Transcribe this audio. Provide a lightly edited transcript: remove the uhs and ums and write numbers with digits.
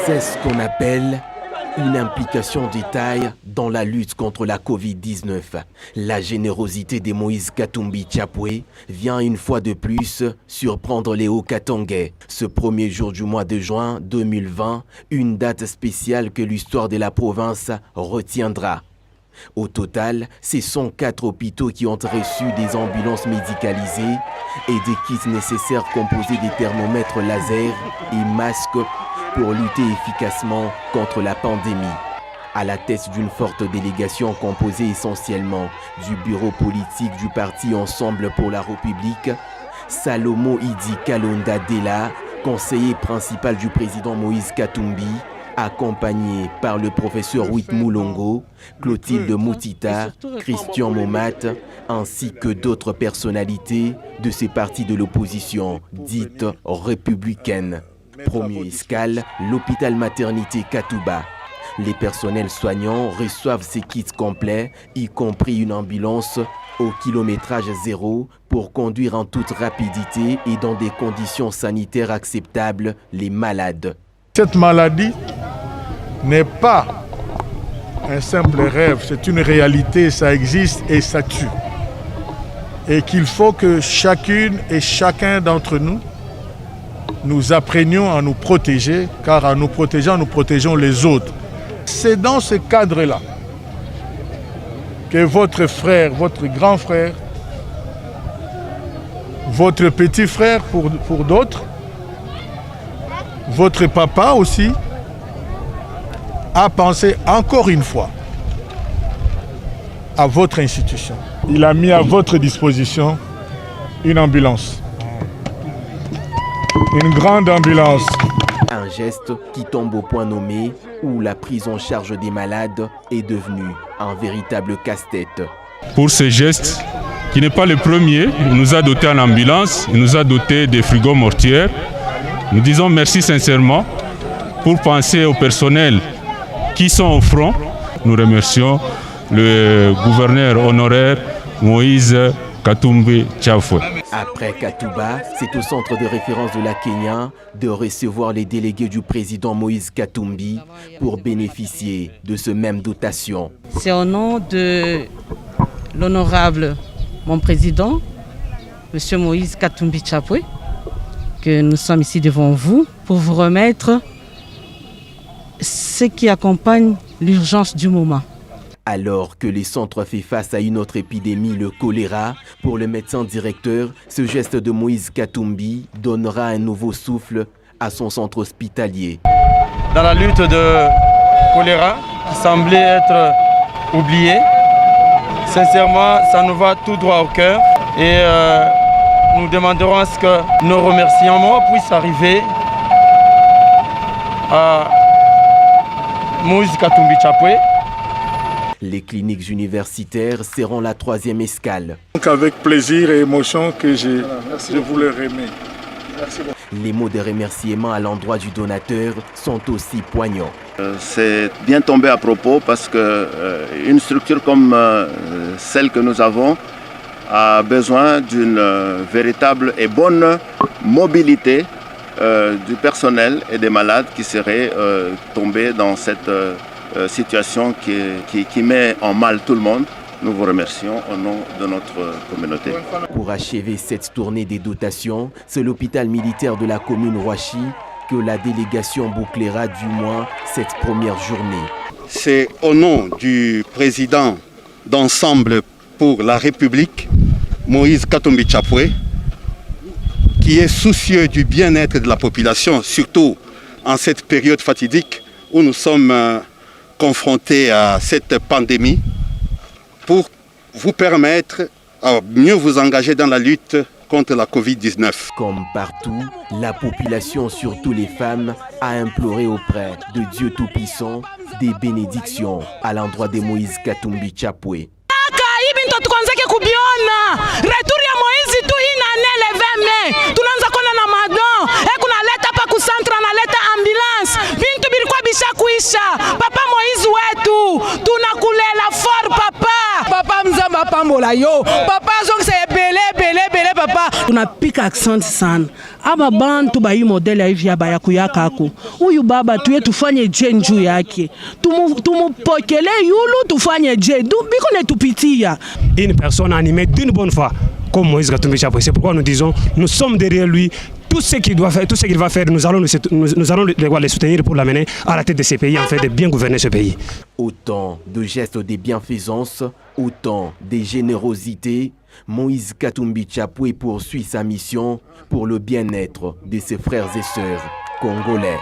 C'est ce qu'on appelle une implication de taille dans la lutte contre la Covid-19. La générosité de Moïse Katumbi Tchapoué vient une fois de plus surprendre les Hauts-Katongais. Ce premier jour du mois de juin 2020, une date spéciale que l'histoire de la province retiendra. Au total, ce sont 4 hôpitaux qui ont reçu des ambulances médicalisées et des kits nécessaires composés des thermomètres laser et masques pour lutter efficacement contre la pandémie. À la tête d'une forte délégation composée essentiellement du bureau politique du parti Ensemble pour la République, Salomo Idi Kalonda Dela, conseiller principal du président Moïse Katumbi, accompagné par le professeur Wit Moulongo, Clotilde Moutita, Christian Momat, ainsi que d'autres personnalités de ces partis de l'opposition dites républicaines. Premier escale, l'hôpital maternité Katouba. Les personnels soignants reçoivent ces kits complets, y compris une ambulance au kilométrage zéro pour conduire en toute rapidité et dans des conditions sanitaires acceptables les malades. Cette maladie n'est pas un simple rêve, c'est une réalité, ça existe et ça tue. Et qu'il faut que chacune et chacun d'entre nous apprenions à nous protéger, car en nous protégeant, nous protégeons les autres. C'est dans ce cadre-là que votre frère, votre grand frère, votre petit frère pour d'autres, votre papa aussi, a pensé encore une fois à votre institution. Il a mis à votre disposition une ambulance. Une grande ambulance. Un geste qui tombe au point nommé où la prise en charge des malades est devenue un véritable casse-tête. Pour ce geste, qui n'est pas le premier, il nous a doté en ambulance, il nous a doté de frigos mortières. Nous disons merci sincèrement pour penser au personnel qui sont au front. Nous remercions le gouverneur honoraire Moïse Katumbi Tchapoué. Après Katouba, c'est au centre de référence de la Kenya de recevoir les délégués du président Moïse Katumbi pour bénéficier de ce même dotation. C'est au nom de l'honorable mon président, M. Moïse Katumbi Tchapoué, que nous sommes ici devant vous pour vous remettre ce qui accompagne l'urgence du moment. Alors que les centres font face à une autre épidémie, le choléra, pour le médecin directeur, ce geste de Moïse Katumbi donnera un nouveau souffle à son centre hospitalier. Dans la lutte de choléra, qui semblait être oubliée, sincèrement, ça nous va tout droit au cœur et nous demanderons à ce que nos remerciements puissent arriver à Moïse Katumbi Tchapoué. Les cliniques universitaires seront la 3e escale. Donc avec plaisir et émotion que je vous les remets. Les mots de remerciement à l'endroit du donateur sont aussi poignants. C'est bien tombé à propos parce qu'une structure comme celle que nous avons a besoin d'une véritable et bonne mobilité du personnel et des malades qui seraient tombés dans cette situation qui met en mal tout le monde. Nous vous remercions au nom de notre communauté. Pour achever cette tournée des dotations, c'est l'hôpital militaire de la commune Rouachi que la délégation bouclera du moins cette première journée. C'est au nom du président d'Ensemble pour la République, Moïse Katumbi Tchapoué, qui est soucieux du bien-être de la population, surtout en cette période fatidique où nous sommes confrontés à cette pandémie, pour vous permettre à mieux vous engager dans la lutte contre la Covid-19. Comme partout, la population, surtout les femmes, a imploré auprès de Dieu Tout-Puissant des bénédictions à l'endroit de Moïse Katumbi Tchapoué. Papa Moïse wetu tunakulela for papa mzamba pambola yo papa zonk se belé papa tunapika accent sana. Aba bantu ba hii modeli hivi ya bayakuyaka ako. Huyu baba tuye tufanye je njuu yake. Tumupokele yulu tufanye je. Biko netupitia. Une personne animée d'une bonne foi comme Moïse Katumbi Chapwe. C'est pourquoi nous disons, nous sommes derrière lui. Tout ce qu'il doit faire, tout ce qu'il va faire, nous allons les soutenir pour l'amener à la tête de ces pays, en fait, de bien gouverner ce pays. Autant de gestes de bienfaisance, autant de générosité, Moïse Katumbi Chapwe poursuit sa mission pour le bien-être de ses frères et sœurs congolais.